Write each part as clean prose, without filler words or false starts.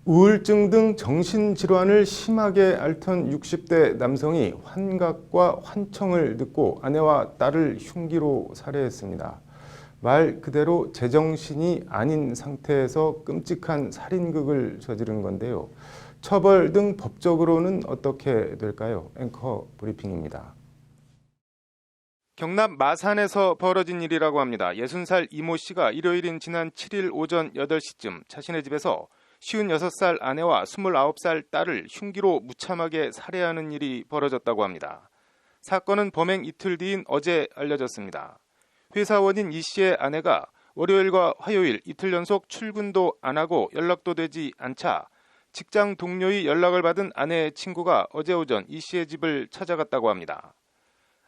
우울증 등 정신질환을 심하게 앓던 60대 남성이 환각과 환청을 듣고 아내와 딸을 흉기로 살해했습니다. 말 그대로 제정신이 아닌 상태에서 끔찍한 살인극을 저지른 건데요. 처벌 등 법적으로는 어떻게 될까요? 앵커 브리핑입니다. 경남 마산에서 벌어진 일이라고 합니다. 60살 이모 씨가 일요일인 지난 7일 오전 8시쯤 자신의 집에서 56살 아내와 29살 딸을 흉기로 무참하게 살해하는 일이 벌어졌다고 합니다. 사건은 범행 이틀 뒤인 어제 알려졌습니다. 회사원인 이 씨의 아내가 월요일과 화요일 이틀 연속 출근도 안 하고 연락도 되지 않자 직장 동료의 연락을 받은 아내의 친구가 어제 오전 이 씨의 집을 찾아갔다고 합니다.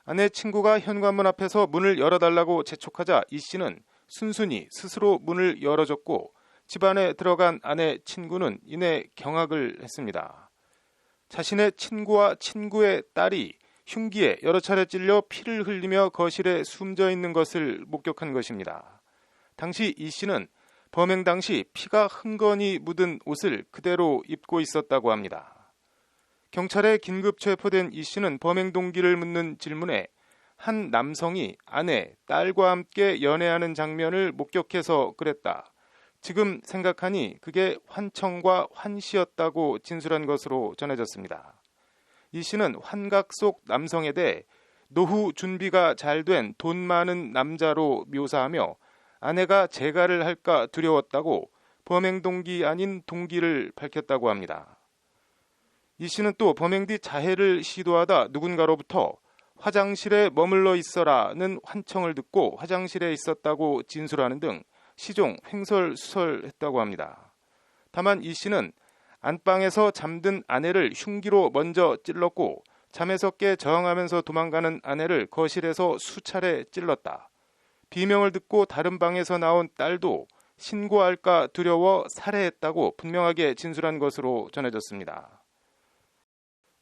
아내 친구가 현관문 앞에서 문을 열어달라고 재촉하자 이 씨는 순순히 스스로 문을 열어줬고 집 안에 들어간 아내 친구는 이내 경악을 했습니다. 자신의 친구와 친구의 딸이 흉기에 여러 차례 찔려 피를 흘리며 거실에 숨져 있는 것을 목격한 것입니다. 당시 이 씨는 범행 당시 피가 흥건히 묻은 옷을 그대로 입고 있었다고 합니다. 경찰에 긴급 체포된 이 씨는 범행 동기를 묻는 질문에 한 남성이 아내, 딸과 함께 연애하는 장면을 목격해서 그랬다. 지금 생각하니 그게 환청과 환시였다고 진술한 것으로 전해졌습니다. 이 씨는 환각 속 남성에 대해 노후 준비가 잘 된 돈 많은 남자로 묘사하며 아내가 재가를 할까 두려웠다고 범행 동기 아닌 동기를 밝혔다고 합니다. 이 씨는 또 범행 뒤 자해를 시도하다 누군가로부터 화장실에 머물러 있어라는 환청을 듣고 화장실에 있었다고 진술하는 등 시종 횡설수설했다고 합니다. 다만 이 씨는 안방에서 잠든 아내를 흉기로 먼저 찔렀고 잠에서 깨 저항하면서 도망가는 아내를 거실에서 수차례 찔렀다. 비명을 듣고 다른 방에서 나온 딸도 신고할까 두려워 살해했다고 분명하게 진술한 것으로 전해졌습니다.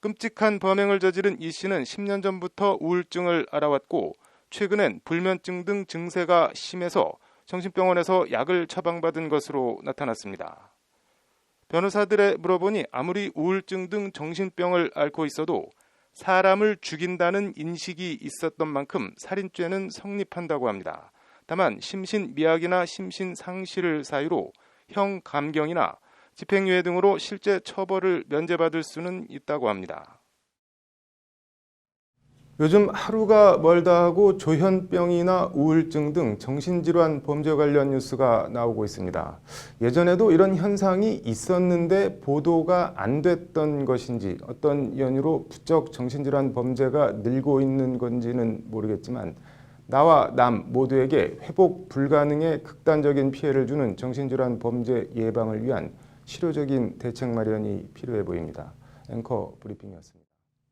끔찍한 범행을 저지른 이 씨는 10년 전부터 우울증을 앓아왔고 최근엔 불면증 등 증세가 심해서 정신병원에서 약을 처방받은 것으로 나타났습니다. 변호사들에 물어보니 아무리 우울증 등 정신병을 앓고 있어도 사람을 죽인다는 인식이 있었던 만큼 살인죄는 성립한다고 합니다. 다만 심신미약이나 심신상실을 사유로 형 감경이나 집행유예 등으로 실제 처벌을 면제받을 수는 있다고 합니다. 요즘 하루가 멀다 하고 조현병이나 우울증 등 정신질환 범죄 관련 뉴스가 나오고 있습니다. 예전에도 이런 현상이 있었는데 보도가 안 됐던 것인지 어떤 연유로 부쩍 정신질환 범죄가 늘고 있는 건지는 모르겠지만 나와 남 모두에게 회복 불가능의 극단적인 피해를 주는 정신질환 범죄 예방을 위한 실효적인 대책 마련이 필요해 보입니다. 앵커 브리핑이었습니다.